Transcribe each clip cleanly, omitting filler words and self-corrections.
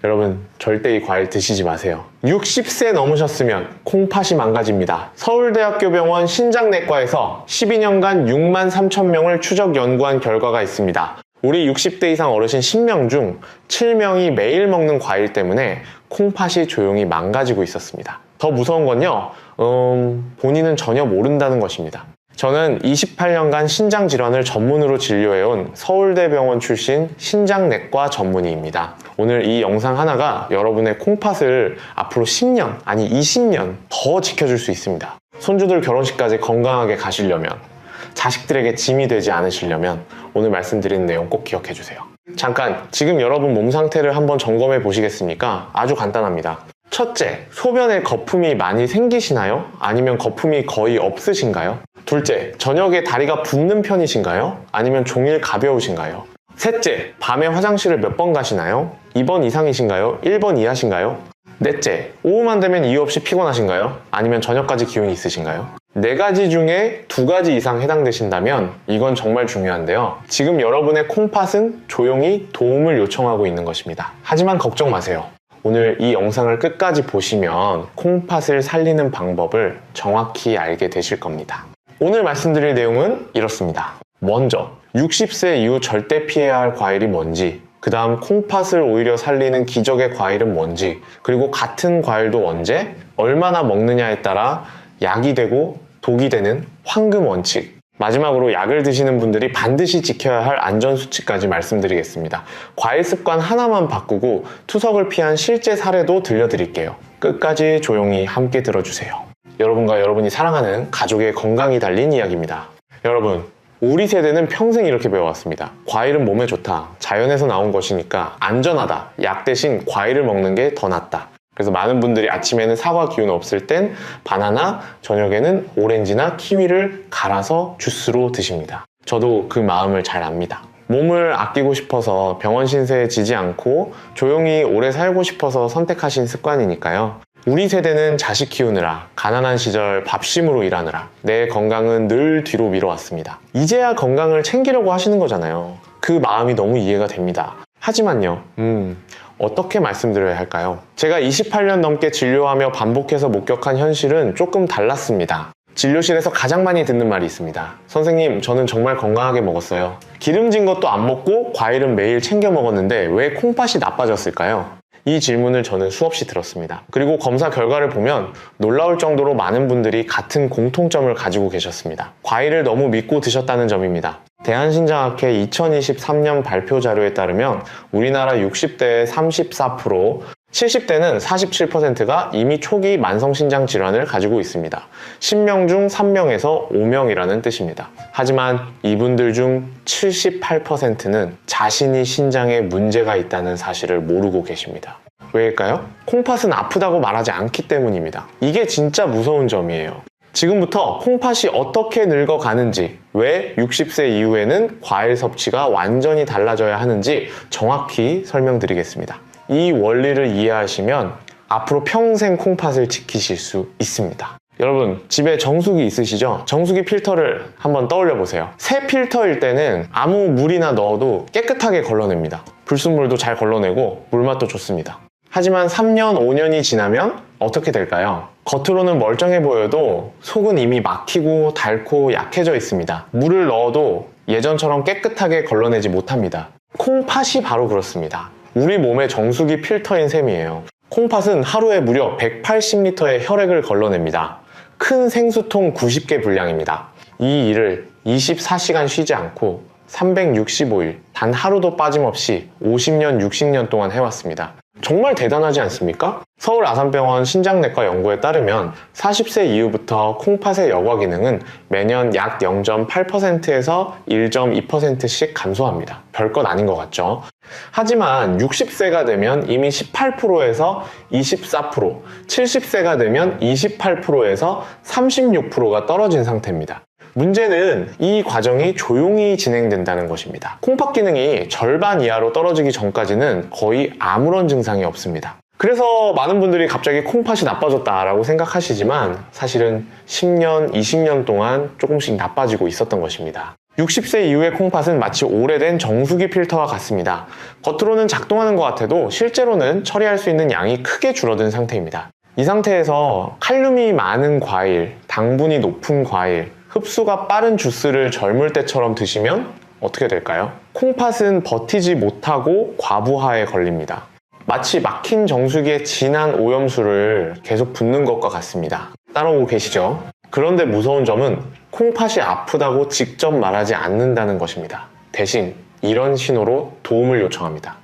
여러분 절대 이 과일 드시지 마세요. 60세 넘으셨으면 콩팥이 망가집니다. 서울대학교병원 신장내과에서 12년간 6만 3천 명을 추적 연구한 결과가 있습니다. 우리 60대 이상 어르신 10명 중 7명이 매일 먹는 과일 때문에 콩팥이 조용히 망가지고 있었습니다. 더 무서운 건요, 본인은 전혀 모른다는 것입니다. 저는 28년간 신장질환을 전문으로 진료해온 서울대병원 출신 신장내과 전문의입니다. 오늘 이 영상 하나가 여러분의 콩팥을 앞으로 10년, 아니 20년 더 지켜줄 수 있습니다. 손주들 결혼식까지 건강하게 가시려면, 자식들에게 짐이 되지 않으시려면 오늘 말씀드린 내용 꼭 기억해 주세요. 잠깐, 지금 여러분 몸 상태를 한번 점검해 보시겠습니까? 아주 간단합니다. 첫째, 소변에 거품이 많이 생기시나요? 아니면 거품이 거의 없으신가요? 둘째, 저녁에 다리가 붓는 편이신가요? 아니면 종일 가벼우신가요? 셋째, 밤에 화장실을 몇 번 가시나요? 2번 이상이신가요? 1번 이하신가요? 넷째, 오후만 되면 이유 없이 피곤하신가요? 아니면 저녁까지 기운이 있으신가요? 4가지 중에 2가지 이상 해당되신다면 이건 정말 중요한데요. 지금 여러분의 콩팥은 조용히 도움을 요청하고 있는 것입니다. 하지만 걱정 마세요. 오늘 이 영상을 끝까지 보시면 콩팥을 살리는 방법을 정확히 알게 되실 겁니다. 오늘 말씀드릴 내용은 이렇습니다. 먼저 60세 이후 절대 피해야 할 과일이 뭔지, 그 다음 콩팥을 오히려 살리는 기적의 과일은 뭔지, 그리고 같은 과일도 언제, 얼마나 먹느냐에 따라 약이 되고 독이 되는 황금 원칙, 마지막으로 약을 드시는 분들이 반드시 지켜야 할 안전수칙까지 말씀드리겠습니다. 과일 습관 하나만 바꾸고 투석을 피한 실제 사례도 들려드릴게요. 끝까지 조용히 함께 들어주세요. 여러분과 여러분이 사랑하는 가족의 건강이 달린 이야기입니다. 여러분, 우리 세대는 평생 이렇게 배워왔습니다. 과일은 몸에 좋다. 자연에서 나온 것이니까 안전하다. 약 대신 과일을 먹는 게 더 낫다. 그래서 많은 분들이 아침에는 사과 기운 없을 땐 바나나, 저녁에는 오렌지나 키위를 갈아서 주스로 드십니다. 저도 그 마음을 잘 압니다. 몸을 아끼고 싶어서 병원 신세에 지지 않고 조용히 오래 살고 싶어서 선택하신 습관이니까요. 우리 세대는 자식 키우느라, 가난한 시절 밥심으로 일하느라 내 건강은 늘 뒤로 미뤄왔습니다. 이제야 건강을 챙기려고 하시는 거잖아요. 그 마음이 너무 이해가 됩니다. 하지만요, 어떻게 말씀드려야 할까요? 제가 28년 넘게 진료하며 반복해서 목격한 현실은 조금 달랐습니다. 진료실에서 가장 많이 듣는 말이 있습니다. 선생님, 저는 정말 건강하게 먹었어요. 기름진 것도 안 먹고 과일은 매일 챙겨 먹었는데 왜 콩팥이 나빠졌을까요? 이 질문을 저는 수없이 들었습니다. 그리고 검사 결과를 보면 놀라울 정도로 많은 분들이 같은 공통점을 가지고 계셨습니다. 과일을 너무 믿고 드셨다는 점입니다. 대한신장학회 2023년 발표 자료에 따르면 우리나라 60대의 34%, 70대는 47%가 이미 초기 만성신장 질환을 가지고 있습니다. 10명 중 3명에서 5명이라는 뜻입니다. 하지만 이분들 중 78%는 자신이 신장에 문제가 있다는 사실을 모르고 계십니다. 왜일까요? 콩팥은 아프다고 말하지 않기 때문입니다. 이게 진짜 무서운 점이에요. 지금부터 콩팥이 어떻게 늙어가는지, 왜 60세 이후에는 과일 섭취가 완전히 달라져야 하는지 정확히 설명드리겠습니다. 이 원리를 이해하시면 앞으로 평생 콩팥을 지키실 수 있습니다. 여러분, 집에 정수기 있으시죠? 정수기 필터를 한번 떠올려 보세요. 새 필터일 때는 아무 물이나 넣어도 깨끗하게 걸러냅니다. 불순물도 잘 걸러내고 물맛도 좋습니다. 하지만 3년, 5년이 지나면 어떻게 될까요? 겉으로는 멀쩡해 보여도 속은 이미 막히고 닳고 약해져 있습니다. 물을 넣어도 예전처럼 깨끗하게 걸러내지 못합니다. 콩팥이 바로 그렇습니다. 우리 몸의 정수기 필터인 셈이에요. 콩팥은 하루에 무려 180리터의 혈액을 걸러냅니다. 큰 생수통 90개 분량입니다. 이 일을 24시간 쉬지 않고 365일 단 하루도 빠짐없이 50년, 60년 동안 해왔습니다. 정말 대단하지 않습니까? 서울 아산병원 신장내과 연구에 따르면 40세 이후부터 콩팥의 여과 기능은 매년 약 0.8%에서 1.2%씩 감소합니다. 별것 아닌 것 같죠? 하지만 60세가 되면 이미 18%에서 24%, 70세가 되면 28%에서 36%가 떨어진 상태입니다. 문제는 이 과정이 조용히 진행된다는 것입니다. 콩팥 기능이 절반 이하로 떨어지기 전까지는 거의 아무런 증상이 없습니다. 그래서 많은 분들이 갑자기 콩팥이 나빠졌다라고 생각하시지만 사실은 10년, 20년 동안 조금씩 나빠지고 있었던 것입니다. 60세 이후의 콩팥은 마치 오래된 정수기 필터와 같습니다. 겉으로는 작동하는 것 같아도 실제로는 처리할 수 있는 양이 크게 줄어든 상태입니다. 이 상태에서 칼륨이 많은 과일, 당분이 높은 과일, 흡수가 빠른 주스를 젊을 때처럼 드시면 어떻게 될까요? 콩팥은 버티지 못하고 과부하에 걸립니다. 마치 막힌 정수기에 진한 오염수를 계속 붓는 것과 같습니다. 따라오고 계시죠? 그런데 무서운 점은 콩팥이 아프다고 직접 말하지 않는다는 것입니다. 대신 이런 신호로 도움을 요청합니다.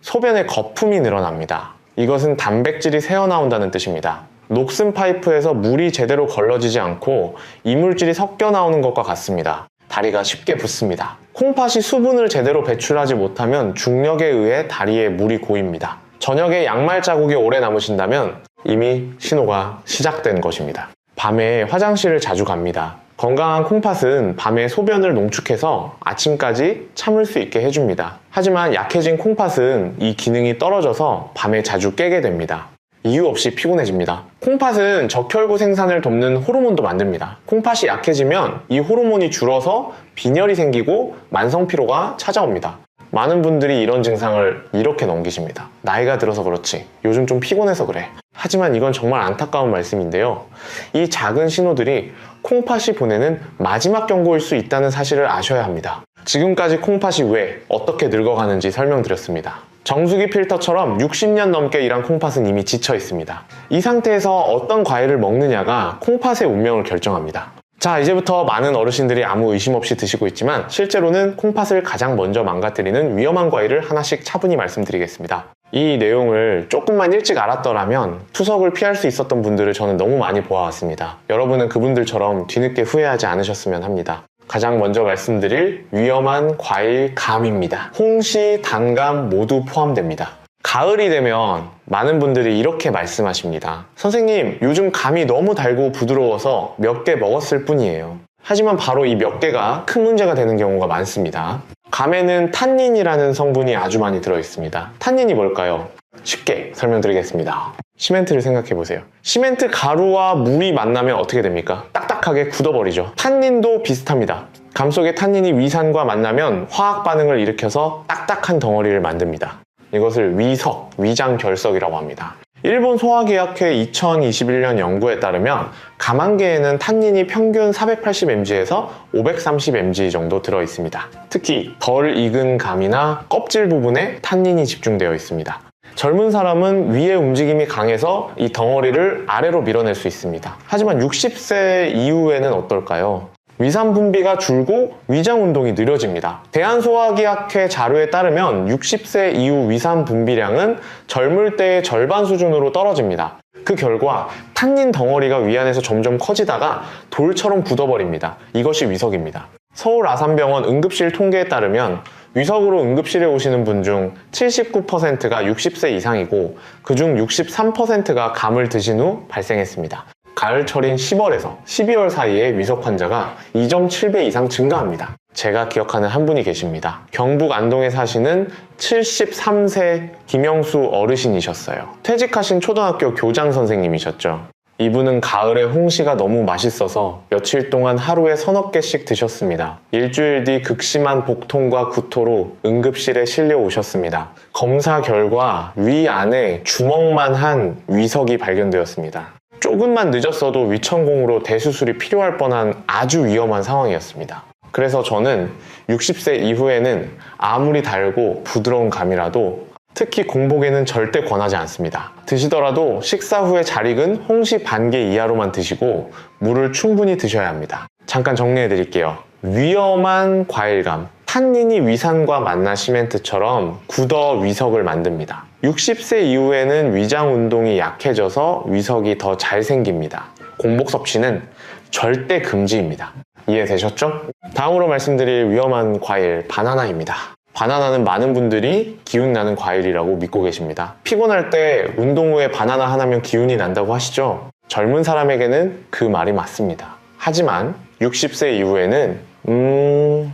소변에 거품이 늘어납니다. 이것은 단백질이 새어나온다는 뜻입니다. 녹슨 파이프에서 물이 제대로 걸러지지 않고 이물질이 섞여 나오는 것과 같습니다. 다리가 쉽게 붓습니다. 콩팥이 수분을 제대로 배출하지 못하면 중력에 의해 다리에 물이 고입니다. 저녁에 양말 자국이 오래 남으신다면 이미 신호가 시작된 것입니다. 밤에 화장실을 자주 갑니다. 건강한 콩팥은 밤에 소변을 농축해서 아침까지 참을 수 있게 해줍니다. 하지만 약해진 콩팥은 이 기능이 떨어져서 밤에 자주 깨게 됩니다. 이유 없이 피곤해집니다. 콩팥은 적혈구 생산을 돕는 호르몬도 만듭니다. 콩팥이 약해지면 이 호르몬이 줄어서 빈혈이 생기고 만성피로가 찾아옵니다. 많은 분들이 이런 증상을 이렇게 넘기십니다. 나이가 들어서 그렇지, 요즘 좀 피곤해서 그래. 하지만 이건 정말 안타까운 말씀인데요. 이 작은 신호들이 콩팥이 보내는 마지막 경고일 수 있다는 사실을 아셔야 합니다. 지금까지 콩팥이 왜, 어떻게 늙어가는지 설명드렸습니다. 정수기 필터처럼 60년 넘게 일한 콩팥은 이미 지쳐 있습니다. 이 상태에서 어떤 과일을 먹느냐가 콩팥의 운명을 결정합니다. 자, 이제부터 많은 어르신들이 아무 의심 없이 드시고 있지만 실제로는 콩팥을 가장 먼저 망가뜨리는 위험한 과일을 하나씩 차분히 말씀드리겠습니다. 이 내용을 조금만 일찍 알았더라면 투석을 피할 수 있었던 분들을 저는 너무 많이 보아왔습니다. 여러분은 그분들처럼 뒤늦게 후회하지 않으셨으면 합니다. 가장 먼저 말씀드릴 위험한 과일 감입니다. 홍시, 단감 모두 포함됩니다. 가을이 되면 많은 분들이 이렇게 말씀하십니다. 선생님, 요즘 감이 너무 달고 부드러워서 몇 개 먹었을 뿐이에요. 하지만 바로 이 몇 개가 큰 문제가 되는 경우가 많습니다. 감에는 탄닌이라는 성분이 아주 많이 들어있습니다. 탄닌이 뭘까요? 쉽게 설명드리겠습니다. 시멘트를 생각해보세요. 시멘트 가루와 물이 만나면 어떻게 됩니까? 딱딱하게 굳어버리죠. 탄닌도 비슷합니다. 감 속의 탄닌이 위산과 만나면 화학 반응을 일으켜서 딱딱한 덩어리를 만듭니다. 이것을 위석, 위장결석이라고 합니다. 일본 소화기학회 2021년 연구에 따르면 감 한 개에는 탄닌이 평균 480mg에서 530mg 정도 들어있습니다. 특히 덜 익은 감이나 껍질 부분에 탄닌이 집중되어 있습니다. 젊은 사람은 위의 움직임이 강해서 이 덩어리를 아래로 밀어낼 수 있습니다. 하지만 60세 이후에는 어떨까요? 위산 분비가 줄고 위장 운동이 느려집니다. 대한소화기학회 자료에 따르면 60세 이후 위산 분비량은 젊을 때의 절반 수준으로 떨어집니다. 그 결과 탄닌 덩어리가 위 안에서 점점 커지다가 돌처럼 굳어버립니다. 이것이 위석입니다. 서울 아산병원 응급실 통계에 따르면 위석으로 응급실에 오시는 분 중 79%가 60세 이상이고 그중 63%가 감을 드신 후 발생했습니다. 가을철인 10월에서 12월 사이에 위석 환자가 2.7배 이상 증가합니다. 제가 기억하는 한 분이 계십니다. 경북 안동에 사시는 73세 김영수 어르신이셨어요. 퇴직하신 초등학교 교장 선생님이셨죠. 이분은 가을에 홍시가 너무 맛있어서 며칠 동안 하루에 서너 개씩 드셨습니다. 일주일 뒤 극심한 복통과 구토로 응급실에 실려 오셨습니다. 검사 결과 위 안에 주먹만 한 위석이 발견되었습니다. 조금만 늦었어도 위천공으로 대수술이 필요할 뻔한 아주 위험한 상황이었습니다. 그래서 저는 60세 이후에는 아무리 달고 부드러운 감이라도 특히 공복에는 절대 권하지 않습니다. 드시더라도 식사 후에 잘 익은 홍시 반 개 이하로만 드시고 물을 충분히 드셔야 합니다. 잠깐 정리해 드릴게요. 위험한 과일감, 탄닌이 위산과 만나 시멘트처럼 굳어 위석을 만듭니다. 60세 이후에는 위장 운동이 약해져서 위석이 더 잘 생깁니다. 공복 섭취는 절대 금지입니다. 이해되셨죠? 다음으로 말씀드릴 위험한 과일, 바나나입니다. 바나나는 많은 분들이 기운나는 과일이라고 믿고 계십니다. 피곤할 때 운동 후에 바나나 하나면 기운이 난다고 하시죠? 젊은 사람에게는 그 말이 맞습니다. 하지만 60세 이후에는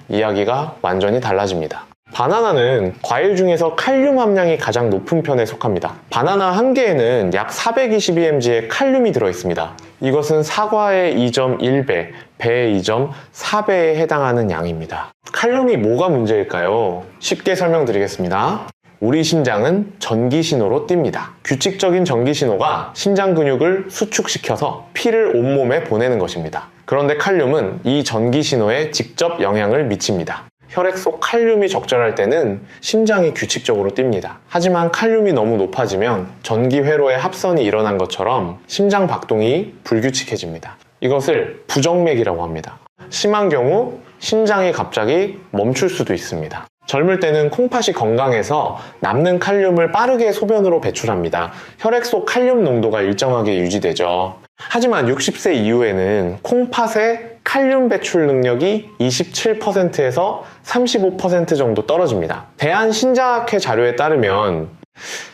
이야기가 완전히 달라집니다. 바나나는 과일 중에서 칼륨 함량이 가장 높은 편에 속합니다. 바나나 한 개에는 약 422mg의 칼륨이 들어있습니다. 이것은 사과의 2.1배, 배의 2점 4배에 해당하는 양입니다. 칼륨이 뭐가 문제일까요? 쉽게 설명드리겠습니다. 우리 심장은 전기 신호로 뜁니다. 규칙적인 전기 신호가 심장 근육을 수축시켜서 피를 온몸에 보내는 것입니다. 그런데 칼륨은 이 전기 신호에 직접 영향을 미칩니다. 혈액 속 칼륨이 적절할 때는 심장이 규칙적으로 뜁니다. 하지만 칼륨이 너무 높아지면 전기 회로의 합선이 일어난 것처럼 심장 박동이 불규칙해집니다. 이것을 부정맥이라고 합니다. 심한 경우 심장이 갑자기 멈출 수도 있습니다. 젊을 때는 콩팥이 건강해서 남는 칼륨을 빠르게 소변으로 배출합니다. 혈액 속 칼륨 농도가 일정하게 유지되죠. 하지만 60세 이후에는 콩팥의 칼륨 배출 능력이 27%에서 35% 정도 떨어집니다. 대한신장학회 자료에 따르면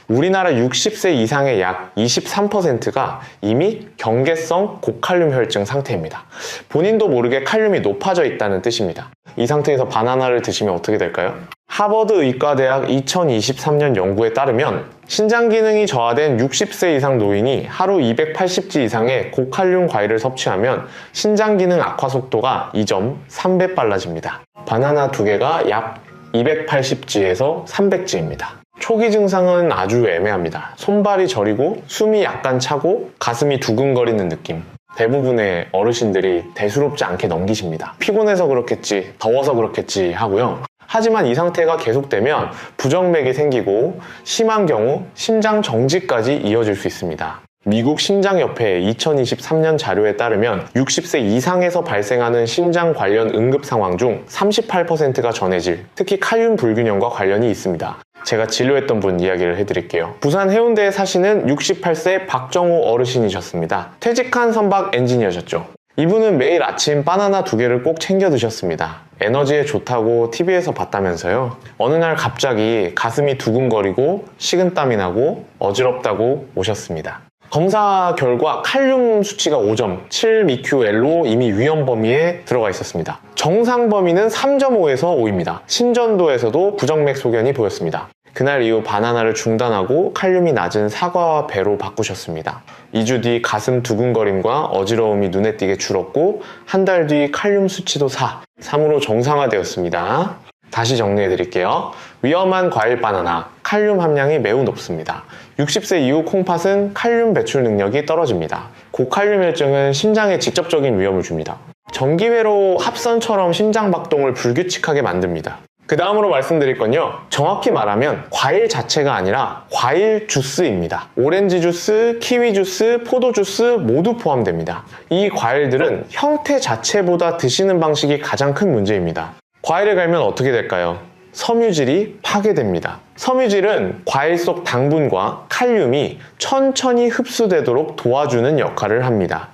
우리나라 60세 이상의 약 23%가 이미 경계성 고칼륨 혈증 상태입니다. 본인도 모르게 칼륨이 높아져 있다는 뜻입니다. 이 상태에서 바나나를 드시면 어떻게 될까요? 하버드 의과대학 2023년 연구에 따르면 신장 기능이 저하된 60세 이상 노인이 하루 280지 이상의 고칼륨 과일을 섭취하면 신장 기능 악화 속도가 2.3배 빨라집니다. 바나나 2개가 약 280G에서 300G입니다. 초기 증상은 아주 애매합니다. 손발이 저리고 숨이 약간 차고 가슴이 두근거리는 느낌. 대부분의 어르신들이 대수롭지 않게 넘기십니다. 피곤해서 그렇겠지, 더워서 그렇겠지 하고요. 하지만 이 상태가 계속되면 부정맥이 생기고 심한 경우 심장 정지까지 이어질 수 있습니다. 미국 심장협회 2023년 자료에 따르면 60세 이상에서 발생하는 심장 관련 응급 상황 중 38%가 전해질, 특히 칼륨 불균형과 관련이 있습니다. 제가 진료했던 분 이야기를 해드릴게요. 부산 해운대에 사시는 68세 박정호 어르신이셨습니다. 퇴직한 선박 엔지니어셨죠. 이분은 매일 아침 바나나 2개를 꼭 챙겨 드셨습니다. 에너지에 좋다고 TV에서 봤다면서요. 어느 날 갑자기 가슴이 두근거리고 식은땀이 나고 어지럽다고 오셨습니다. 검사 결과 칼륨 수치가 5점, 7mql로 이미 위험 범위에 들어가 있었습니다. 정상 범위는 3.5에서 5입니다. 심전도에서도 부정맥 소견이 보였습니다. 그날 이후 바나나를 중단하고 칼륨이 낮은 사과와 배로 바꾸셨습니다. 2주 뒤 가슴 두근거림과 어지러움이 눈에 띄게 줄었고 한 달 뒤 칼륨 수치도 4, 3으로 정상화되었습니다. 다시 정리해 드릴게요. 위험한 과일 바나나, 칼륨 함량이 매우 높습니다. 60세 이후 콩팥은 칼륨 배출 능력이 떨어집니다. 고칼륨 혈증은 심장에 직접적인 위험을 줍니다. 전기회로 합선처럼 심장 박동을 불규칙하게 만듭니다. 그 다음으로 말씀드릴 건요, 정확히 말하면 과일 자체가 아니라 과일 주스입니다. 오렌지 주스, 키위 주스, 포도 주스 모두 포함됩니다. 이 과일들은 형태 자체보다 드시는 방식이 가장 큰 문제입니다. 과일을 갈면 어떻게 될까요? 섬유질이 파괴됩니다. 섬유질은 과일 속 당분과 칼륨이 천천히 흡수되도록 도와주는 역할을 합니다.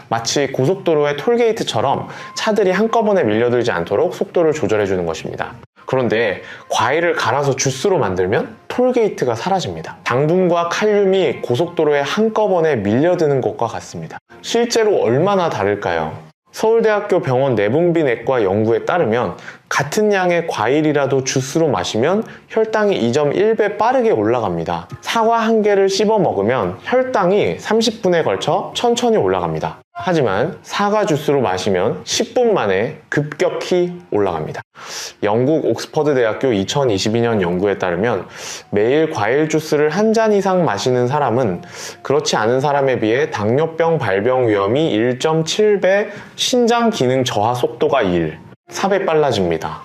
마치 고속도로의 톨게이트처럼 차들이 한꺼번에 밀려들지 않도록 속도를 조절해주는 것입니다. 그런데 과일을 갈아서 주스로 만들면 톨게이트가 사라집니다. 당분과 칼륨이 고속도로에 한꺼번에 밀려드는 것과 같습니다. 실제로 얼마나 다를까요? 서울대학교 병원 내분비내과 연구에 따르면 같은 양의 과일이라도 주스로 마시면 혈당이 2.1배 빠르게 올라갑니다. 사과 1개를 씹어 먹으면 혈당이 30분에 걸쳐 천천히 올라갑니다. 하지만 사과 주스로 마시면 10분 만에 급격히 올라갑니다. 영국 옥스퍼드 대학교 2022년 연구에 따르면 매일 과일 주스를 한 잔 이상 마시는 사람은 그렇지 않은 사람에 비해 당뇨병 발병 위험이 1.7배, 신장 기능 저하 속도가 4배 빨라집니다.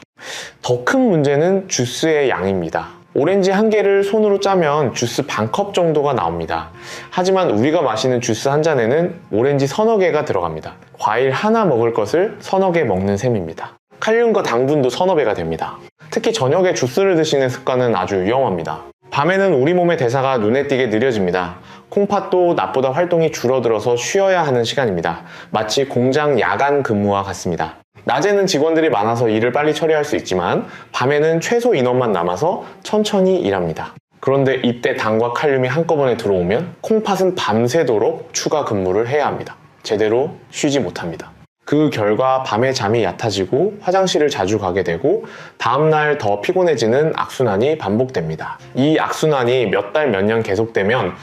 더 큰 문제는 주스의 양입니다. 오렌지 1개를 손으로 짜면 주스 반컵 정도가 나옵니다. 하지만 우리가 마시는 주스 한 잔에는 오렌지 서너 개가 들어갑니다. 과일 하나 먹을 것을 서너 개 먹는 셈입니다. 칼륨과 당분도 서너 배가 됩니다. 특히 저녁에 주스를 드시는 습관은 아주 위험합니다. 밤에는 우리 몸의 대사가 눈에 띄게 느려집니다. 콩팥도 낮보다 활동이 줄어들어서 쉬어야 하는 시간입니다. 마치 공장 야간 근무와 같습니다. 낮에는 직원들이 많아서 일을 빨리 처리할 수 있지만 밤에는 최소 인원만 남아서 천천히 일합니다. 그런데 이때 당과 칼륨이 한꺼번에 들어오면 콩팥은 밤새도록 추가 근무를 해야 합니다. 제대로 쉬지 못합니다. 그 결과 밤에 잠이 얕아지고 화장실을 자주 가게 되고 다음날 더 피곤해지는 악순환이 반복됩니다. 이 악순환이 몇 달, 몇 년 계속되면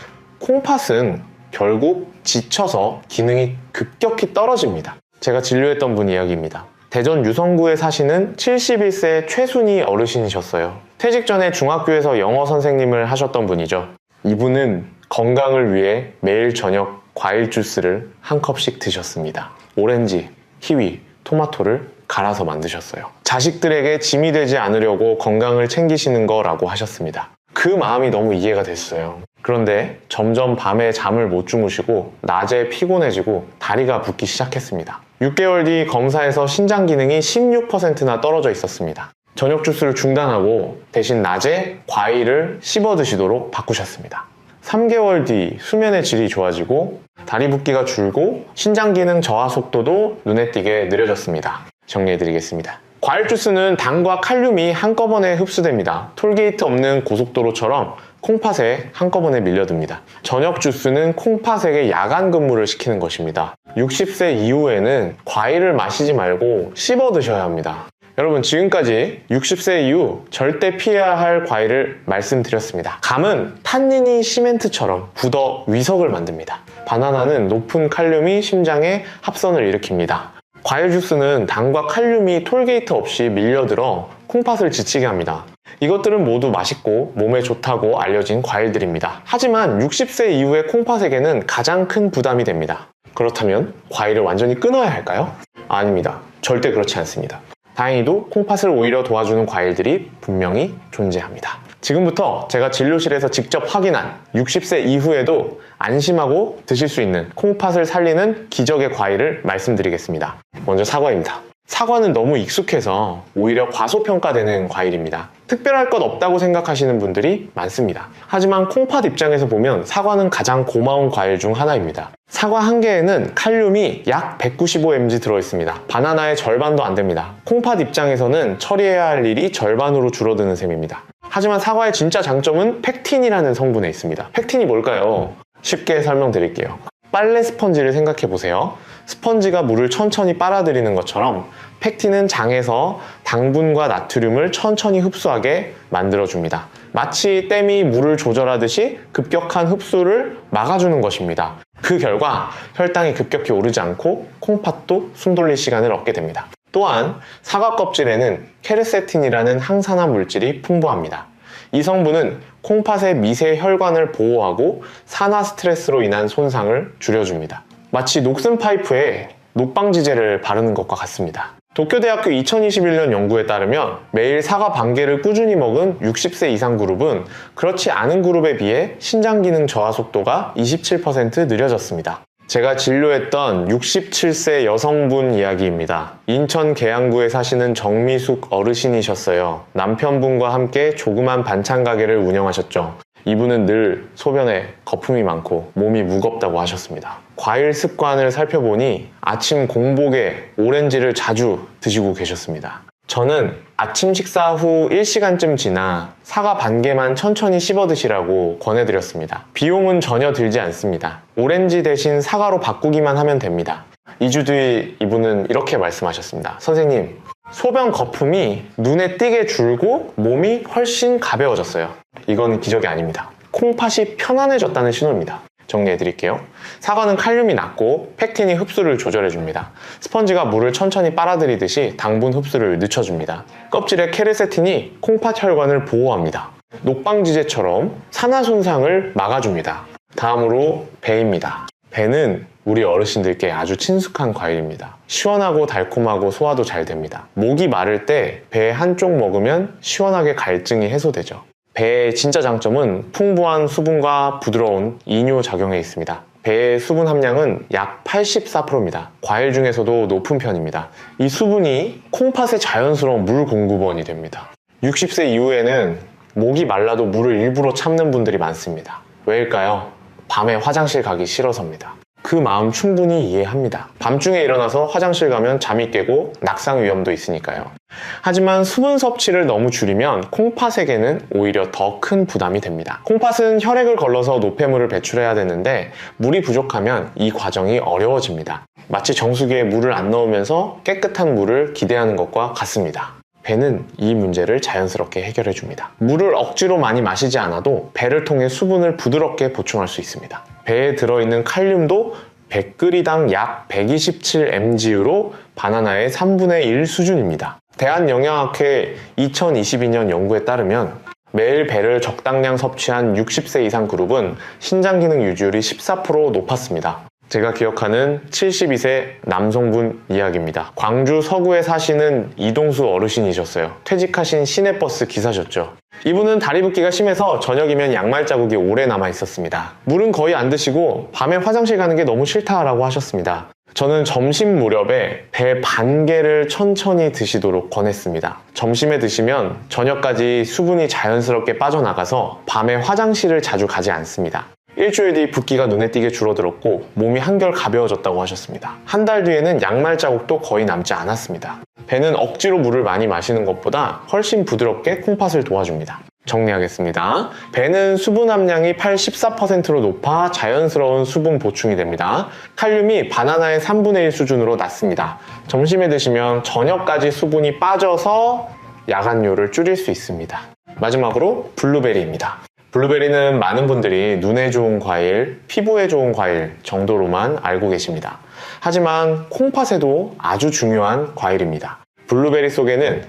콩팥은 결국 지쳐서 기능이 급격히 떨어집니다. 제가 진료했던 분 이야기입니다. 대전 유성구에 사시는 71세 최순희 어르신이셨어요. 퇴직 전에 중학교에서 영어 선생님을 하셨던 분이죠. 이분은 건강을 위해 매일 저녁 과일 주스를 한 컵씩 드셨습니다. 오렌지, 키위, 토마토를 갈아서 만드셨어요. 자식들에게 짐이 되지 않으려고 건강을 챙기시는 거라고 하셨습니다. 그 마음이 너무 이해가 됐어요. 그런데 점점 밤에 잠을 못 주무시고 낮에 피곤해지고 다리가 붓기 시작했습니다. 6개월 뒤 검사에서 신장 기능이 16%나 떨어져 있었습니다. 저녁 주스를 중단하고 대신 낮에 과일을 씹어 드시도록 바꾸셨습니다. 3개월 뒤 수면의 질이 좋아지고 다리 붓기가 줄고 신장 기능 저하 속도도 눈에 띄게 느려졌습니다. 정리해드리겠습니다. 과일 주스는 당과 칼륨이 한꺼번에 흡수됩니다. 톨게이트 없는 고속도로처럼 콩팥에 한꺼번에 밀려듭니다. 저녁 주스는 콩팥에게 야간 근무를 시키는 것입니다. 60세 이후에는 과일을 마시지 말고 씹어 드셔야 합니다. 여러분, 지금까지 60세 이후 절대 피해야 할 과일을 말씀드렸습니다. 감은 탄닌이 시멘트처럼 굳어 위석을 만듭니다. 바나나는 높은 칼륨이 심장에 합선을 일으킵니다. 과일 주스는 당과 칼륨이 톨게이트 없이 밀려들어 콩팥을 지치게 합니다. 이것들은 모두 맛있고 몸에 좋다고 알려진 과일들입니다. 하지만 60세 이후의 콩팥에게는 가장 큰 부담이 됩니다. 그렇다면 과일을 완전히 끊어야 할까요? 아닙니다. 절대 그렇지 않습니다. 다행히도 콩팥을 오히려 도와주는 과일들이 분명히 존재합니다. 지금부터 제가 진료실에서 직접 확인한 60세 이후에도 안심하고 드실 수 있는 콩팥을 살리는 기적의 과일을 말씀드리겠습니다. 먼저 사과입니다. 사과는 너무 익숙해서 오히려 과소평가되는 과일입니다. 특별할 것 없다고 생각하시는 분들이 많습니다. 하지만 콩팥 입장에서 보면 사과는 가장 고마운 과일 중 하나입니다. 사과 한 개에는 칼륨이 약 195mg 들어있습니다. 바나나의 절반도 안 됩니다. 콩팥 입장에서는 처리해야 할 일이 절반으로 줄어드는 셈입니다. 하지만 사과의 진짜 장점은 펙틴이라는 성분에 있습니다. 펙틴이 뭘까요? 쉽게 설명드릴게요. 빨래 스펀지를 생각해 보세요. 스펀지가 물을 천천히 빨아들이는 것처럼 펙틴은 장에서 당분과 나트륨을 천천히 흡수하게 만들어줍니다. 마치 댐이 물을 조절하듯이 급격한 흡수를 막아주는 것입니다. 그 결과 혈당이 급격히 오르지 않고 콩팥도 숨 돌릴 시간을 얻게 됩니다. 또한 사과 껍질에는 케르세틴이라는 항산화 물질이 풍부합니다. 이 성분은 콩팥의 미세 혈관을 보호하고 산화 스트레스로 인한 손상을 줄여줍니다. 마치 녹슨 파이프에 녹방지제를 바르는 것과 같습니다. 도쿄대학교 2021년 연구에 따르면 매일 사과 반 개를 꾸준히 먹은 60세 이상 그룹은 그렇지 않은 그룹에 비해 신장 기능 저하 속도가 27% 느려졌습니다. 제가 진료했던 67세 여성분 이야기입니다. 인천 계양구에 사시는 정미숙 어르신이셨어요. 남편분과 함께 조그만 반찬 가게를 운영하셨죠. 이분은 늘 소변에 거품이 많고 몸이 무겁다고 하셨습니다. 과일 습관을 살펴보니 아침 공복에 오렌지를 자주 드시고 계셨습니다. 저는 아침 식사 후 1시간쯤 지나 사과 반 개만 천천히 씹어 드시라고 권해드렸습니다. 비용은 전혀 들지 않습니다. 오렌지 대신 사과로 바꾸기만 하면 됩니다. 2주 뒤 이분은 이렇게 말씀하셨습니다. 선생님, 소변 거품이 눈에 띄게 줄고 몸이 훨씬 가벼워졌어요. 이건 기적이 아닙니다. 콩팥이 편안해졌다는 신호입니다. 정리해드릴게요. 사과는 칼륨이 낮고 펙틴이 흡수를 조절해줍니다. 스펀지가 물을 천천히 빨아들이듯이 당분 흡수를 늦춰줍니다. 껍질의 케르세틴이 콩팥 혈관을 보호합니다. 녹방지제처럼 산화 손상을 막아줍니다. 다음으로 배입니다. 배는 우리 어르신들께 아주 친숙한 과일입니다. 시원하고 달콤하고 소화도 잘 됩니다. 목이 마를 때 배 한쪽 먹으면 시원하게 갈증이 해소되죠. 배의 진짜 장점은 풍부한 수분과 부드러운 이뇨 작용에 있습니다. 배의 수분 함량은 약 84%입니다. 과일 중에서도 높은 편입니다. 이 수분이 콩팥의 자연스러운 물 공급원이 됩니다. 60세 이후에는 목이 말라도 물을 일부러 참는 분들이 많습니다. 왜일까요? 밤에 화장실 가기 싫어서입니다. 그 마음 충분히 이해합니다. 밤중에 일어나서 화장실 가면 잠이 깨고 낙상 위험도 있으니까요. 하지만 수분 섭취를 너무 줄이면 콩팥에게는 오히려 더 큰 부담이 됩니다. 콩팥은 혈액을 걸러서 노폐물을 배출해야 되는데 물이 부족하면 이 과정이 어려워집니다. 마치 정수기에 물을 안 넣으면서 깨끗한 물을 기대하는 것과 같습니다. 배는 이 문제를 자연스럽게 해결해 줍니다. 물을 억지로 많이 마시지 않아도 배를 통해 수분을 부드럽게 보충할 수 있습니다. 배에 들어있는 칼륨도 100g당 약 127mg로 바나나의 3분의 1 수준입니다. 대한영양학회 2022년 연구에 따르면 매일 배를 적당량 섭취한 60세 이상 그룹은 신장 기능 유지율이 14% 높았습니다. 제가 기억하는 72세 남성분 이야기입니다. 광주 서구에 사시는 이동수 어르신이셨어요. 퇴직하신 시내버스 기사셨죠. 이분은 다리 붓기가 심해서 저녁이면 양말 자국이 오래 남아 있었습니다. 물은 거의 안 드시고 밤에 화장실 가는 게 너무 싫다라고 하셨습니다. 저는 점심 무렵에 배 반 개를 천천히 드시도록 권했습니다. 점심에 드시면 저녁까지 수분이 자연스럽게 빠져나가서 밤에 화장실을 자주 가지 않습니다. 일주일 뒤 붓기가 눈에 띄게 줄어들었고 몸이 한결 가벼워졌다고 하셨습니다. 한 달 뒤에는 양말 자국도 거의 남지 않았습니다. 배는 억지로 물을 많이 마시는 것보다 훨씬 부드럽게 콩팥을 도와줍니다. 정리하겠습니다. 배는 수분 함량이 14%로 높아 자연스러운 수분 보충이 됩니다. 칼륨이 바나나의 3분의 1 수준으로 낮습니다. 점심에 드시면 저녁까지 수분이 빠져서 야간료를 줄일 수 있습니다. 마지막으로 블루베리입니다. 블루베리는 많은 분들이 눈에 좋은 과일, 피부에 좋은 과일 정도로만 알고 계십니다. 하지만 콩팥에도 아주 중요한 과일입니다. 블루베리 속에는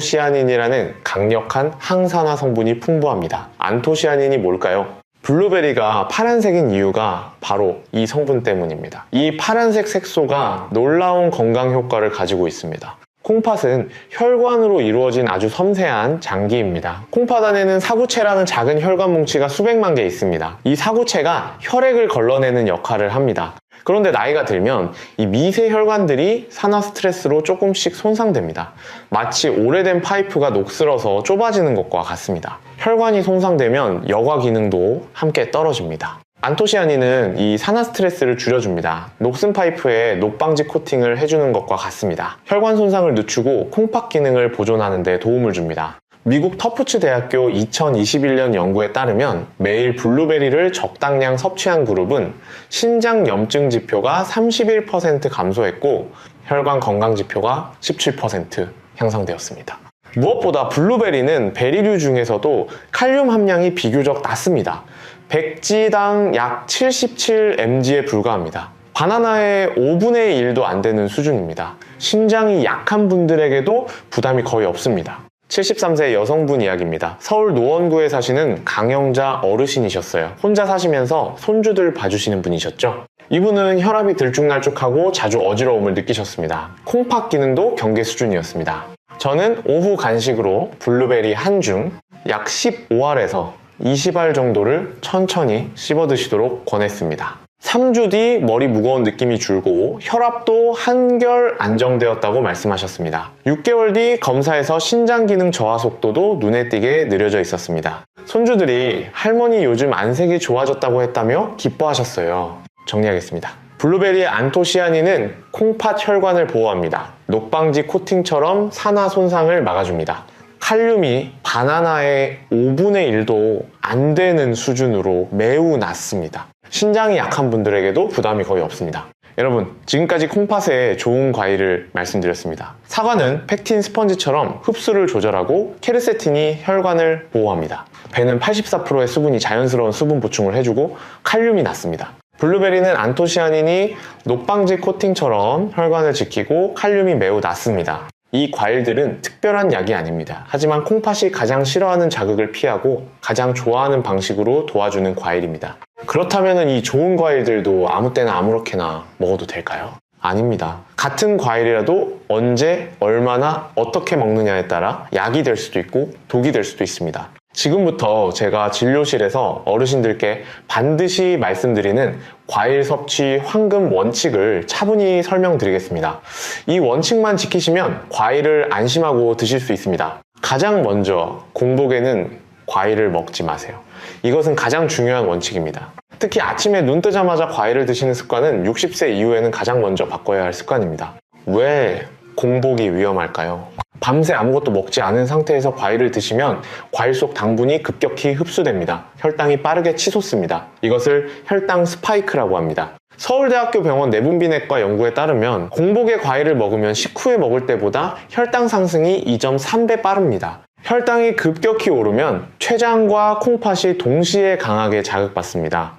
안토시아닌이라는 강력한 항산화 성분이 풍부합니다. 안토시아닌이 뭘까요? 블루베리가 파란색인 이유가 바로 이 성분 때문입니다. 이 파란색 색소가 놀라운 건강 효과를 가지고 있습니다. 콩팥은 혈관으로 이루어진 아주 섬세한 장기입니다. 콩팥 안에는 사구체라는 작은 혈관 뭉치가 수백만 개 있습니다. 이 사구체가 혈액을 걸러내는 역할을 합니다. 그런데 나이가 들면 이 미세 혈관들이 산화 스트레스로 조금씩 손상됩니다. 마치 오래된 파이프가 녹슬어서 좁아지는 것과 같습니다. 혈관이 손상되면 여과 기능도 함께 떨어집니다. 안토시아닌은 이 산화 스트레스를 줄여줍니다. 녹슨 파이프에 녹방지 코팅을 해주는 것과 같습니다. 혈관 손상을 늦추고 콩팥 기능을 보존하는 데 도움을 줍니다. 미국 터프츠 대학교 2021년 연구에 따르면 매일 블루베리를 적당량 섭취한 그룹은 신장 염증 지표가 31% 감소했고 혈관 건강 지표가 17% 향상되었습니다. 무엇보다 블루베리는 베리류 중에서도 칼륨 함량이 비교적 낮습니다. 100g당 약 77mg에 불과합니다. 바나나의 5분의 1도 안 되는 수준입니다. 신장이 약한 분들에게도 부담이 거의 없습니다. 73세 여성분 이야기입니다. 서울 노원구에 사시는 강영자 어르신이셨어요. 혼자 사시면서 손주들 봐주시는 분이셨죠. 이분은 혈압이 들쭉날쭉하고 자주 어지러움을 느끼셨습니다. 콩팥 기능도 경계 수준이었습니다. 저는 오후 간식으로 블루베리 한 줌 약 15알에서 20알 정도를 천천히 씹어 드시도록 권했습니다. 3주 뒤 머리 무거운 느낌이 줄고 혈압도 한결 안정되었다고 말씀하셨습니다. 6개월 뒤 검사에서 신장 기능 저하 속도도 눈에 띄게 느려져 있었습니다. 손주들이 할머니 요즘 안색이 좋아졌다고 했다며 기뻐하셨어요. 정리하겠습니다. 블루베리의 안토시아닌은 콩팥 혈관을 보호합니다. 녹방지 코팅처럼 산화 손상을 막아줍니다. 칼륨이 바나나의 5분의 1도 안 되는 수준으로 매우 낮습니다. 신장이 약한 분들에게도 부담이 거의 없습니다. 여러분, 지금까지 콩팥에 좋은 과일을 말씀드렸습니다. 사과는 팩틴 스펀지처럼 흡수를 조절하고 케르세틴이 혈관을 보호합니다. 배는 84%의 수분이 자연스러운 수분 보충을 해주고 칼륨이 낮습니다. 블루베리는 안토시아닌이 녹방지 코팅처럼 혈관을 지키고 칼륨이 매우 낮습니다. 이 과일들은 특별한 약이 아닙니다. 하지만 콩팥이 가장 싫어하는 자극을 피하고 가장 좋아하는 방식으로 도와주는 과일입니다. 그렇다면 이 좋은 과일들도 아무 때나 아무렇게나 먹어도 될까요? 아닙니다. 같은 과일이라도 언제, 얼마나, 어떻게 먹느냐에 따라 약이 될 수도 있고 독이 될 수도 있습니다. 지금부터 제가 진료실에서 어르신들께 반드시 말씀드리는 과일 섭취 황금 원칙을 차분히 설명드리겠습니다. 이 원칙만 지키시면 과일을 안심하고 드실 수 있습니다. 가장 먼저 공복에는 과일을 먹지 마세요. 이것은 가장 중요한 원칙입니다. 특히 아침에 눈 뜨자마자 과일을 드시는 습관은 60세 이후에는 가장 먼저 바꿔야 할 습관입니다. 왜 공복이 위험할까요? 밤새 아무것도 먹지 않은 상태에서 과일을 드시면 과일 속 당분이 급격히 흡수됩니다. 혈당이 빠르게 치솟습니다. 이것을 혈당 스파이크라고 합니다. 서울대학교 병원 내분비내과 연구에 따르면 공복에 과일을 먹으면 식후에 먹을 때보다 혈당 상승이 2.3배 빠릅니다. 혈당이 급격히 오르면 췌장과 콩팥이 동시에 강하게 자극받습니다.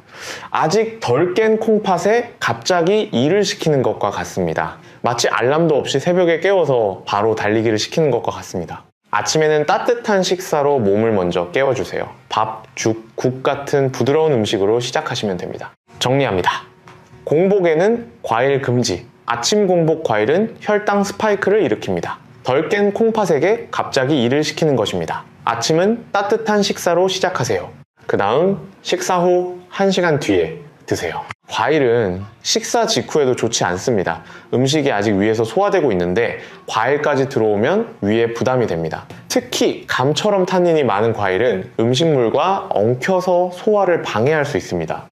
아직 덜 깬 콩팥에 갑자기 일을 시키는 것과 같습니다. 마치 알람도 없이 새벽에 깨워서 바로 달리기를 시키는 것과 같습니다. 아침에는 따뜻한 식사로 몸을 먼저 깨워주세요. 밥, 죽, 국 같은 부드러운 음식으로 시작하시면 됩니다. 정리합니다. 공복에는 과일 금지. 아침 공복 과일은 혈당 스파이크를 일으킵니다. 덜 깬 콩팥에게 갑자기 일을 시키는 것입니다. 아침은 따뜻한 식사로 시작하세요. 그 다음 식사 후 1시간 뒤에 드세요. 과일은 식사 직후에도 좋지 않습니다. 음식이 아직 위에서 소화되고 있는데 과일까지 들어오면 위에 부담이 됩니다. 특히 감처럼 탄닌이 많은 과일은 음식물과 엉켜서 소화를 방해할 수 있습니다.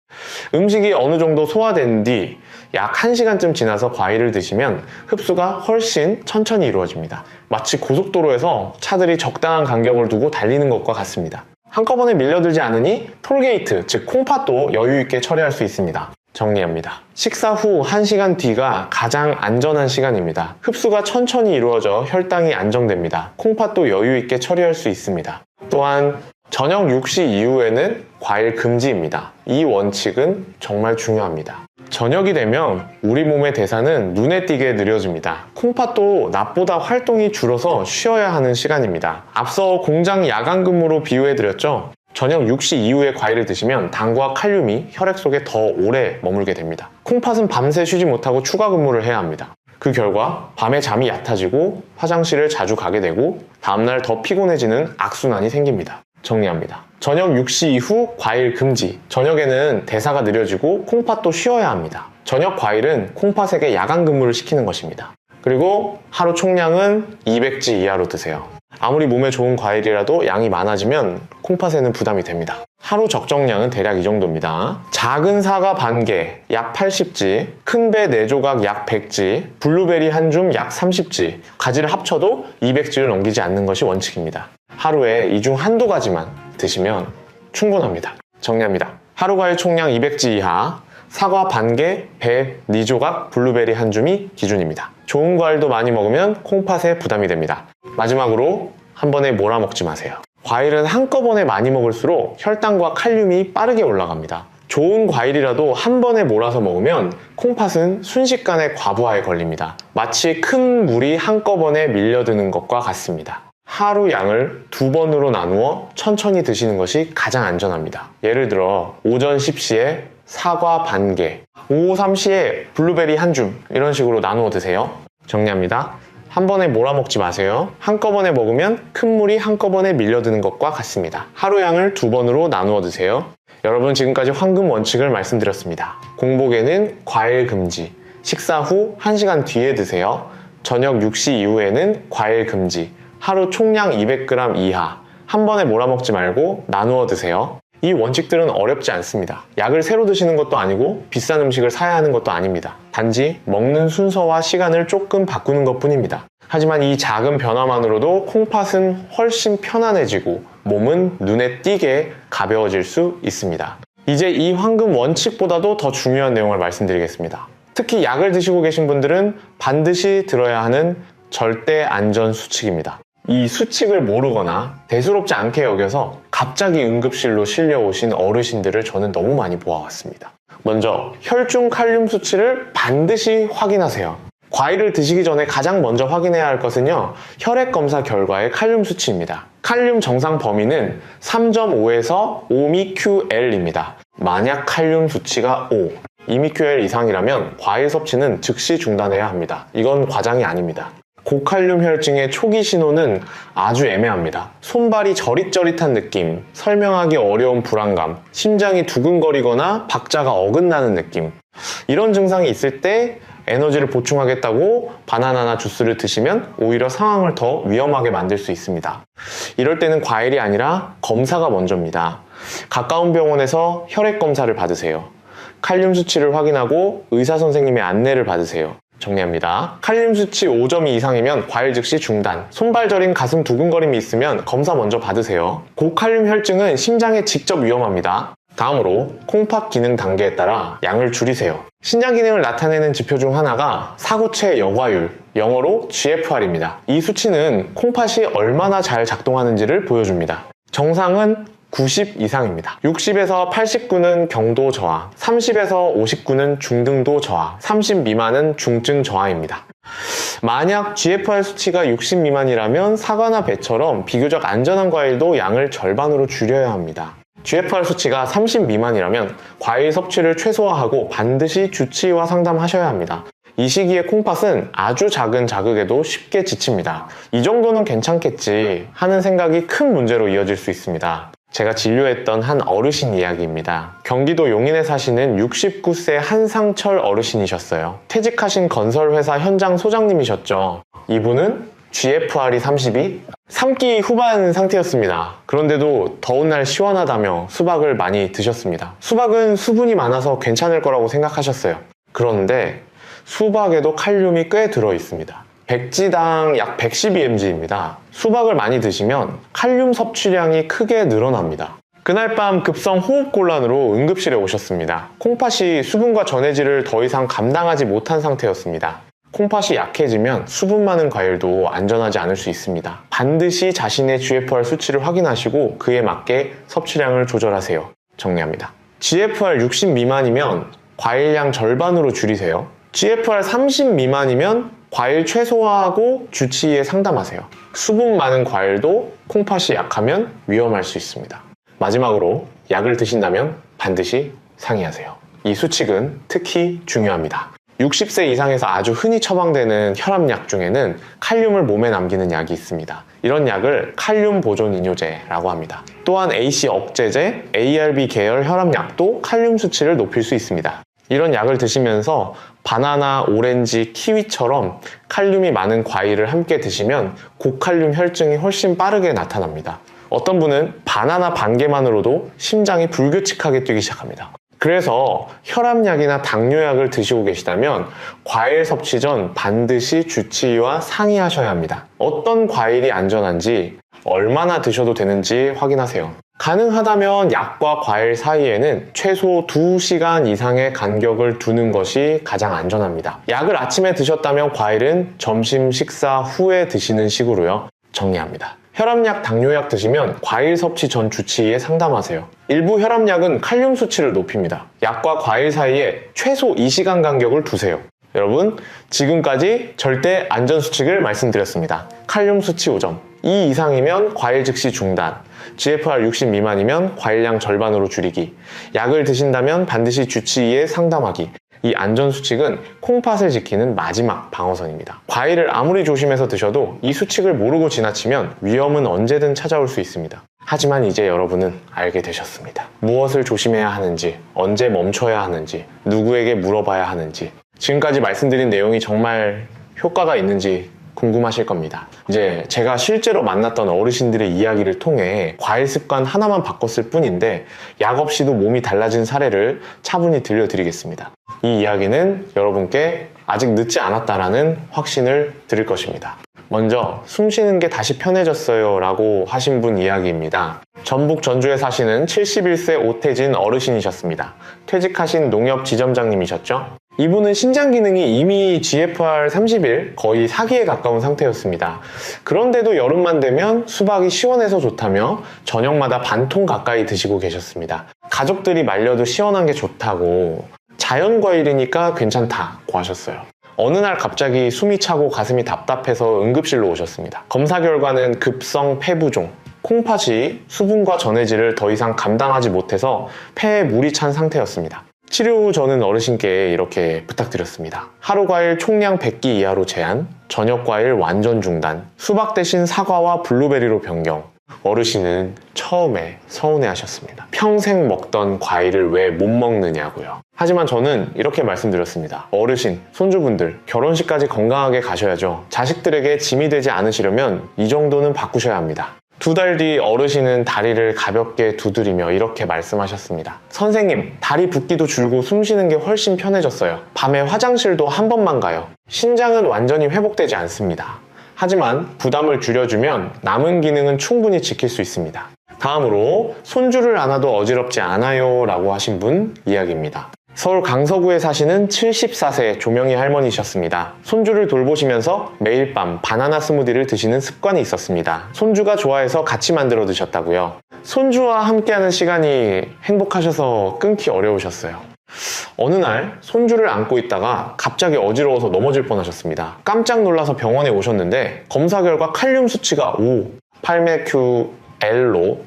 음식이 어느 정도 소화된 뒤 약 1시간쯤 지나서 과일을 드시면 흡수가 훨씬 천천히 이루어집니다. 마치 고속도로에서 차들이 적당한 간격을 두고 달리는 것과 같습니다. 한꺼번에 밀려들지 않으니 톨게이트, 즉 콩팥도 여유있게 처리할 수 있습니다. 정리합니다. 식사 후 1시간 뒤가 가장 안전한 시간입니다. 흡수가 천천히 이루어져 혈당이 안정됩니다. 콩팥도 여유있게 처리할 수 있습니다. 또한 저녁 6시 이후에는 과일 금지입니다. 이 원칙은 정말 중요합니다. 저녁이 되면 우리 몸의 대사는 눈에 띄게 느려집니다. 콩팥도 낮보다 활동이 줄어서 쉬어야 하는 시간입니다. 앞서 공장 야간 근무로 비유해드렸죠? 저녁 6시 이후에 과일을 드시면 당과 칼륨이 혈액 속에 더 오래 머물게 됩니다. 콩팥은 밤새 쉬지 못하고 추가 근무를 해야 합니다. 그 결과 밤에 잠이 얕아지고 화장실을 자주 가게 되고 다음날 더 피곤해지는 악순환이 생깁니다. 정리합니다. 저녁 6시 이후 과일 금지. 저녁에는 대사가 느려지고 콩팥도 쉬어야 합니다. 저녁 과일은 콩팥에게 야간 근무를 시키는 것입니다. 그리고 하루 총량은 200지 이하로 드세요. 아무리 몸에 좋은 과일이라도 양이 많아지면 콩팥에는 부담이 됩니다. 하루 적정량은 대략 이 정도입니다. 작은 사과 반개 약 80지, 큰 배 4조각 약 100지, 블루베리 한 줌 약 30지, 가지를 합쳐도 200지를 넘기지 않는 것이 원칙입니다. 하루에 이 중 한두 가지만 드시면 충분합니다. 정리합니다. 하루 과일 총량 200지 이하, 사과 반개, 배 4조각, 블루베리 한 줌이 기준입니다. 좋은 과일도 많이 먹으면 콩팥에 부담이 됩니다. 마지막으로 한 번에 몰아먹지 마세요. 과일은 한꺼번에 많이 먹을수록 혈당과 칼륨이 빠르게 올라갑니다. 좋은 과일이라도 한 번에 몰아서 먹으면 콩팥은 순식간에 과부하에 걸립니다. 마치 큰 물이 한꺼번에 밀려드는 것과 같습니다. 하루 양을 2번으로 나누어 천천히 드시는 것이 가장 안전합니다. 예를 들어 오전 10시에 사과 반개, 오후 3시에 블루베리 한 줌 이런 식으로 나누어 드세요. 정리합니다. 한 번에 몰아먹지 마세요. 한꺼번에 먹으면 큰 물이 한꺼번에 밀려드는 것과 같습니다. 하루 양을 2번으로 나누어 드세요. 여러분, 지금까지 황금 원칙을 말씀드렸습니다. 공복에는 과일 금지, 식사 후 1시간 뒤에 드세요. 저녁 6시 이후에는 과일 금지, 하루 총량 200g 이하, 한 번에 몰아먹지 말고 나누어 드세요. 이 원칙들은 어렵지 않습니다. 약을 새로 드시는 것도 아니고 비싼 음식을 사야 하는 것도 아닙니다. 단지 먹는 순서와 시간을 조금 바꾸는 것 뿐입니다. 하지만 이 작은 변화만으로도 콩팥은 훨씬 편안해지고 몸은 눈에 띄게 가벼워질 수 있습니다. 이제 이 황금 원칙보다도 더 중요한 내용을 말씀드리겠습니다. 특히 약을 드시고 계신 분들은 반드시 들어야 하는 절대 안전 수칙입니다. 이 수칙을 모르거나 대수롭지 않게 여겨서 갑자기 응급실로 실려오신 어르신들을 저는 너무 많이 보아왔습니다. 먼저 혈중 칼륨 수치를 반드시 확인하세요. 과일을 드시기 전에 가장 먼저 확인해야 할 것은요, 혈액 검사 결과의 칼륨 수치입니다. 칼륨 정상 범위는 3.5에서 5mql입니다. 만약 칼륨 수치가 5, 2mql 이상이라면 과일 섭취는 즉시 중단해야 합니다. 이건 과장이 아닙니다. 고칼륨 혈증의 초기 신호는 아주 애매합니다. 손발이 저릿저릿한 느낌, 설명하기 어려운 불안감, 심장이 두근거리거나 박자가 어긋나는 느낌, 이런 증상이 있을 때 에너지를 보충하겠다고 바나나나 주스를 드시면 오히려 상황을 더 위험하게 만들 수 있습니다. 이럴 때는 과일이 아니라 검사가 먼저입니다. 가까운 병원에서 혈액 검사를 받으세요. 칼륨 수치를 확인하고 의사 선생님의 안내를 받으세요. 정리합니다. 칼륨 수치 5점 이상이면 과일 즉시 중단, 손발 저림, 가슴 두근거림이 있으면 검사 먼저 받으세요. 고칼륨 혈증은 심장에 직접 위험합니다. 다음으로 콩팥 기능 단계에 따라 양을 줄이세요. 신장 기능을 나타내는 지표 중 하나가 사구체 여과율, 영어로 GFR입니다. 이 수치는 콩팥이 얼마나 잘 작동하는지를 보여줍니다. 정상은 90 이상입니다. 60에서 89는 경도 저하, 30에서 59는 중등도 저하, 30 미만은 중증 저하입니다. 만약 GFR 수치가 60 미만이라면 사과나 배처럼 비교적 안전한 과일도 양을 절반으로 줄여야 합니다. GFR 수치가 30 미만이라면 과일 섭취를 최소화하고 반드시 주치의와 상담하셔야 합니다. 이 시기에 콩팥은 아주 작은 자극에도 쉽게 지칩니다. 이 정도는 괜찮겠지 하는 생각이 큰 문제로 이어질 수 있습니다. 제가 진료했던 한 어르신 이야기입니다. 경기도 용인에 사시는 69세 한상철 어르신이셨어요. 퇴직하신 건설회사 현장 소장님이셨죠. 이분은 GFR이 32, 3기 후반 상태였습니다. 그런데도 더운 날 시원하다며 수박을 많이 드셨습니다. 수박은 수분이 많아서 괜찮을 거라고 생각하셨어요. 그런데 수박에도 칼륨이 꽤 들어 있습니다. 백지당 약 112mg입니다. 수박을 많이 드시면 칼륨 섭취량이 크게 늘어납니다. 그날 밤 급성 호흡곤란으로 응급실에 오셨습니다. 콩팥이 수분과 전해질을 더 이상 감당하지 못한 상태였습니다. 콩팥이 약해지면 수분 많은 과일도 안전하지 않을 수 있습니다. 반드시 자신의 GFR 수치를 확인하시고 그에 맞게 섭취량을 조절하세요. 정리합니다. GFR 60 미만이면 과일량 절반으로 줄이세요. GFR 30 미만이면 과일 최소화하고 주치의에 상담하세요. 수분 많은 과일도 콩팥이 약하면 위험할 수 있습니다. 마지막으로 약을 드신다면 반드시 상의하세요. 이 수칙은 특히 중요합니다. 60세 이상에서 아주 흔히 처방되는 혈압약 중에는 칼륨을 몸에 남기는 약이 있습니다. 이런 약을 칼륨 보존 이뇨제라고 합니다. 또한 AC 억제제, ARB 계열 혈압약도 칼륨 수치를 높일 수 있습니다. 이런 약을 드시면서 바나나, 오렌지, 키위처럼 칼륨이 많은 과일을 함께 드시면 고칼륨 혈증이 훨씬 빠르게 나타납니다. 어떤 분은 바나나 반 개만으로도 심장이 불규칙하게 뛰기 시작합니다. 그래서 혈압약이나 당뇨약을 드시고 계시다면 과일 섭취 전 반드시 주치의와 상의하셔야 합니다. 어떤 과일이 안전한지, 얼마나 드셔도 되는지 확인하세요. 가능하다면 약과 과일 사이에는 최소 2시간 이상의 간격을 두는 것이 가장 안전합니다. 약을 아침에 드셨다면 과일은 점심 식사 후에 드시는 식으로요. 정리합니다. 혈압약, 당뇨약 드시면 과일 섭취 전 주치의에 상담하세요. 일부 혈압약은 칼륨 수치를 높입니다. 약과 과일 사이에 최소 2시간 간격을 두세요. 여러분, 지금까지 절대 안전수칙을 말씀드렸습니다. 칼륨 수치 5점, 2 이상이면 과일 즉시 중단, GFR 60 미만이면 과일량 절반으로 줄이기, 약을 드신다면 반드시 주치의에 상담하기. 이 안전수칙은 콩팥을 지키는 마지막 방어선입니다. 과일을 아무리 조심해서 드셔도 이 수칙을 모르고 지나치면 위험은 언제든 찾아올 수 있습니다. 하지만 이제 여러분은 알게 되셨습니다. 무엇을 조심해야 하는지, 언제 멈춰야 하는지, 누구에게 물어봐야 하는지, 지금까지 말씀드린 내용이 정말 효과가 있는지 궁금하실 겁니다. 이제 제가 실제로 만났던 어르신들의 이야기를 통해 과일 습관 하나만 바꿨을 뿐인데 약 없이도 몸이 달라진 사례를 차분히 들려드리겠습니다. 이 이야기는 여러분께 아직 늦지 않았다라는 확신을 드릴 것입니다. 먼저 숨 쉬는 게 다시 편해졌어요 라고 하신 분 이야기입니다. 전북 전주에 사시는 71세 오태진 어르신이셨습니다. 퇴직하신 농협 지점장님이셨죠? 이분은 신장 기능이 이미 GFR 31, 거의 4기에 가까운 상태였습니다. 그런데도 여름만 되면 수박이 시원해서 좋다며 저녁마다 반통 가까이 드시고 계셨습니다. 가족들이 말려도 시원한 게 좋다고, 자연 과일이니까 괜찮다고 하셨어요. 어느 날 갑자기 숨이 차고 가슴이 답답해서 응급실로 오셨습니다. 검사 결과는 급성 폐부종, 콩팥이 수분과 전해질을 더 이상 감당하지 못해서 폐에 물이 찬 상태였습니다. 치료 후 저는 어르신께 이렇게 부탁드렸습니다. 하루 과일 총량 100기 이하로 제한, 저녁 과일 완전 중단, 수박 대신 사과와 블루베리로 변경. 어르신은 처음에 서운해하셨습니다. 평생 먹던 과일을 왜 못 먹느냐고요. 하지만 저는 이렇게 말씀드렸습니다. 어르신, 손주분들, 결혼식까지 건강하게 가셔야죠. 자식들에게 짐이 되지 않으시려면 이 정도는 바꾸셔야 합니다. 2달 뒤 어르신은 다리를 가볍게 두드리며 이렇게 말씀하셨습니다. 선생님, 다리 붓기도 줄고 숨 쉬는 게 훨씬 편해졌어요. 밤에 화장실도 한 번만 가요. 신장은 완전히 회복되지 않습니다. 하지만 부담을 줄여주면 남은 기능은 충분히 지킬 수 있습니다. 다음으로 손주를 안아도 어지럽지 않아요 라고 하신 분 이야기입니다. 서울 강서구에 사시는 74세 조명희 할머니셨습니다. 손주를 돌보시면서 매일 밤 바나나 스무디를 드시는 습관이 있었습니다. 손주가 좋아해서 같이 만들어 드셨다고요. 손주와 함께하는 시간이 행복하셔서 끊기 어려우셨어요. 어느 날 손주를 안고 있다가 갑자기 어지러워서 넘어질 뻔하셨습니다. 깜짝 놀라서 병원에 오셨는데 검사 결과 칼륨 수치가 5, 팔메큐L로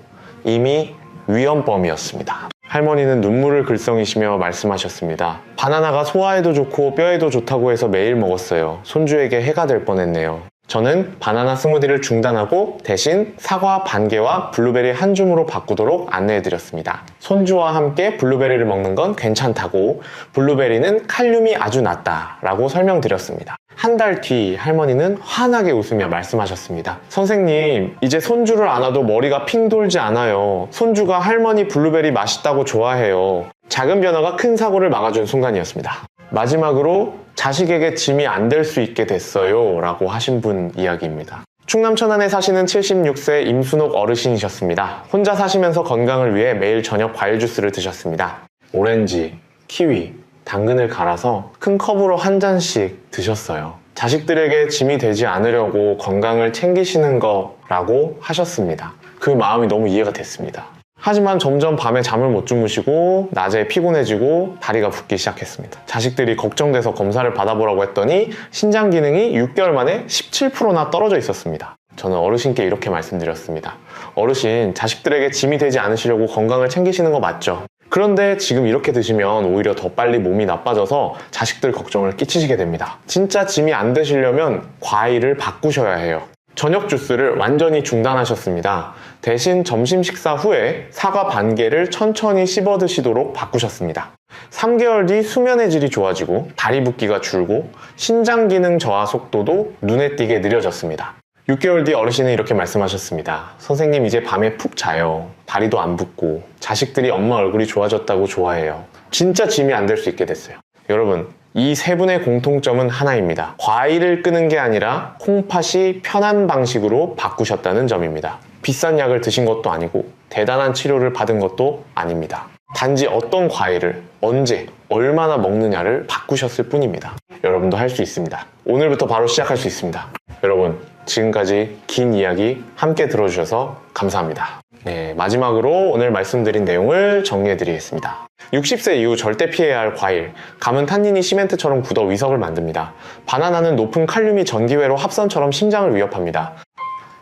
이미 위험범이었습니다. 할머니는 눈물을 글썽이시며 말씀하셨습니다. 바나나가 소화에도 좋고 뼈에도 좋다고 해서 매일 먹었어요. 손주에게 해가 될 뻔했네요. 저는 바나나 스무디를 중단하고 대신 사과 반 개와 블루베리 한 줌으로 바꾸도록 안내해드렸습니다. 손주와 함께 블루베리를 먹는 건 괜찮다고, 블루베리는 칼륨이 아주 낮다라고 설명드렸습니다. 한 달 뒤 할머니는 환하게 웃으며 말씀하셨습니다. 선생님, 이제 손주를 안아도 머리가 핑 돌지 않아요. 손주가 할머니 블루베리 맛있다고 좋아해요. 작은 변화가 큰 사고를 막아준 순간이었습니다. 마지막으로 자식에게 짐이 안 될 수 있게 됐어요 라고 하신 분 이야기입니다. 충남 천안에 사시는 76세 임순옥 어르신이셨습니다. 혼자 사시면서 건강을 위해 매일 저녁 과일 주스를 드셨습니다. 오렌지, 키위, 당근을 갈아서 큰 컵으로 한 잔씩 드셨어요. 자식들에게 짐이 되지 않으려고 건강을 챙기시는 거라고 하셨습니다. 그 마음이 너무 이해가 됐습니다. 하지만 점점 밤에 잠을 못 주무시고 낮에 피곤해지고 다리가 붓기 시작했습니다. 자식들이 걱정돼서 검사를 받아보라고 했더니 신장 기능이 6개월 만에 17%나 떨어져 있었습니다. 저는 어르신께 이렇게 말씀드렸습니다. 어르신, 자식들에게 짐이 되지 않으시려고 건강을 챙기시는 거 맞죠? 그런데 지금 이렇게 드시면 오히려 더 빨리 몸이 나빠져서 자식들 걱정을 끼치시게 됩니다. 진짜 짐이 안 되시려면 과일을 바꾸셔야 해요. 저녁 주스를 완전히 중단하셨습니다. 대신 점심 식사 후에 사과 반 개를 천천히 씹어 드시도록 바꾸셨습니다. 3개월 뒤 수면의 질이 좋아지고 다리 붓기가 줄고 신장 기능 저하 속도도 눈에 띄게 느려졌습니다. 6개월 뒤 어르신은 이렇게 말씀하셨습니다. 선생님, 이제 밤에 푹 자요. 다리도 안 붓고 자식들이 엄마 얼굴이 좋아졌다고 좋아해요. 진짜 짐이 안 될 수 있게 됐어요. 여러분, 이 세 분의 공통점은 하나입니다. 과일을 끄는 게 아니라 콩팥이 편한 방식으로 바꾸셨다는 점입니다. 비싼 약을 드신 것도 아니고 대단한 치료를 받은 것도 아닙니다. 단지 어떤 과일을 언제 얼마나 먹느냐를 바꾸셨을 뿐입니다. 여러분도 할 수 있습니다. 오늘부터 바로 시작할 수 있습니다. 여러분, 지금까지 긴 이야기 함께 들어주셔서 감사합니다. 네, 마지막으로 오늘 말씀드린 내용을 정리해드리겠습니다. 60세 이후 절대 피해야 할 과일. 감은 탄닌이 시멘트처럼 굳어 위석을 만듭니다. 바나나는 높은 칼륨이 전기회로 합선처럼 심장을 위협합니다.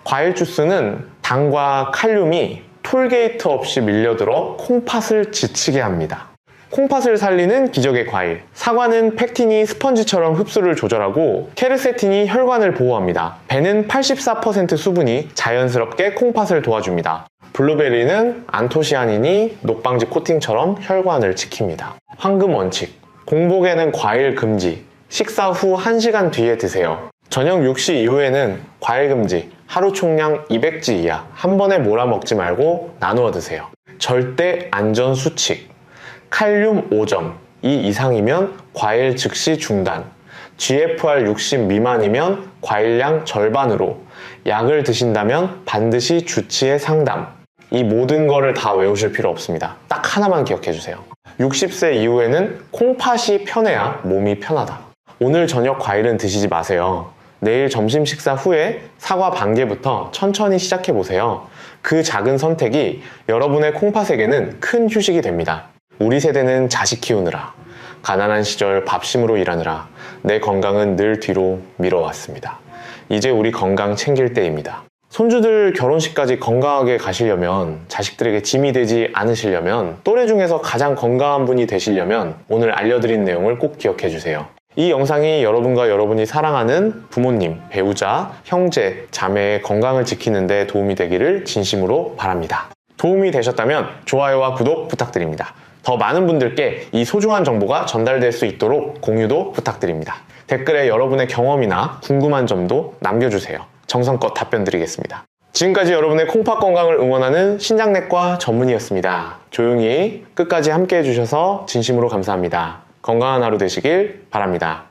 과일 주스는 당과 칼륨이 톨게이트 없이 밀려들어 콩팥을 지치게 합니다. 콩팥을 살리는 기적의 과일. 사과는 팩틴이 스펀지처럼 흡수를 조절하고 케르세틴이 혈관을 보호합니다. 배는 84% 수분이 자연스럽게 콩팥을 도와줍니다. 블루베리는 안토시아닌이 녹방지 코팅처럼 혈관을 지킵니다. 황금 원칙. 공복에는 과일 금지. 식사 후 1시간 뒤에 드세요. 저녁 6시 이후에는 과일 금지. 하루 총량 200지 이하. 한 번에 몰아 먹지 말고 나누어 드세요. 절대 안전 수칙. 칼륨 5점. 이 이상이면 과일 즉시 중단. GFR 60 미만이면 과일량 절반으로. 약을 드신다면 반드시 주치의 상담. 이 모든 거를 다 외우실 필요 없습니다. 딱 하나만 기억해 주세요. 60세 이후에는 콩팥이 편해야 몸이 편하다. 오늘 저녁 과일은 드시지 마세요. 내일 점심 식사 후에 사과 반 개부터 천천히 시작해 보세요. 그 작은 선택이 여러분의 콩팥에게는 큰 휴식이 됩니다. 우리 세대는 자식 키우느라, 가난한 시절 밥심으로 일하느라 내 건강은 늘 뒤로 미뤄왔습니다. 이제 우리 건강 챙길 때입니다. 손주들 결혼식까지 건강하게 가시려면, 자식들에게 짐이 되지 않으시려면, 또래 중에서 가장 건강한 분이 되시려면 오늘 알려드린 내용을 꼭 기억해 주세요. 이 영상이 여러분과 여러분이 사랑하는 부모님, 배우자, 형제, 자매의 건강을 지키는 데 도움이 되기를 진심으로 바랍니다. 도움이 되셨다면 좋아요와 구독 부탁드립니다. 더 많은 분들께 이 소중한 정보가 전달될 수 있도록 공유도 부탁드립니다. 댓글에 여러분의 경험이나 궁금한 점도 남겨주세요. 정성껏 답변 드리겠습니다. 지금까지 여러분의 콩팥 건강을 응원하는 신장내과 전문의였습니다. 조용히 끝까지 함께 해주셔서 진심으로 감사합니다. 건강한 하루 되시길 바랍니다.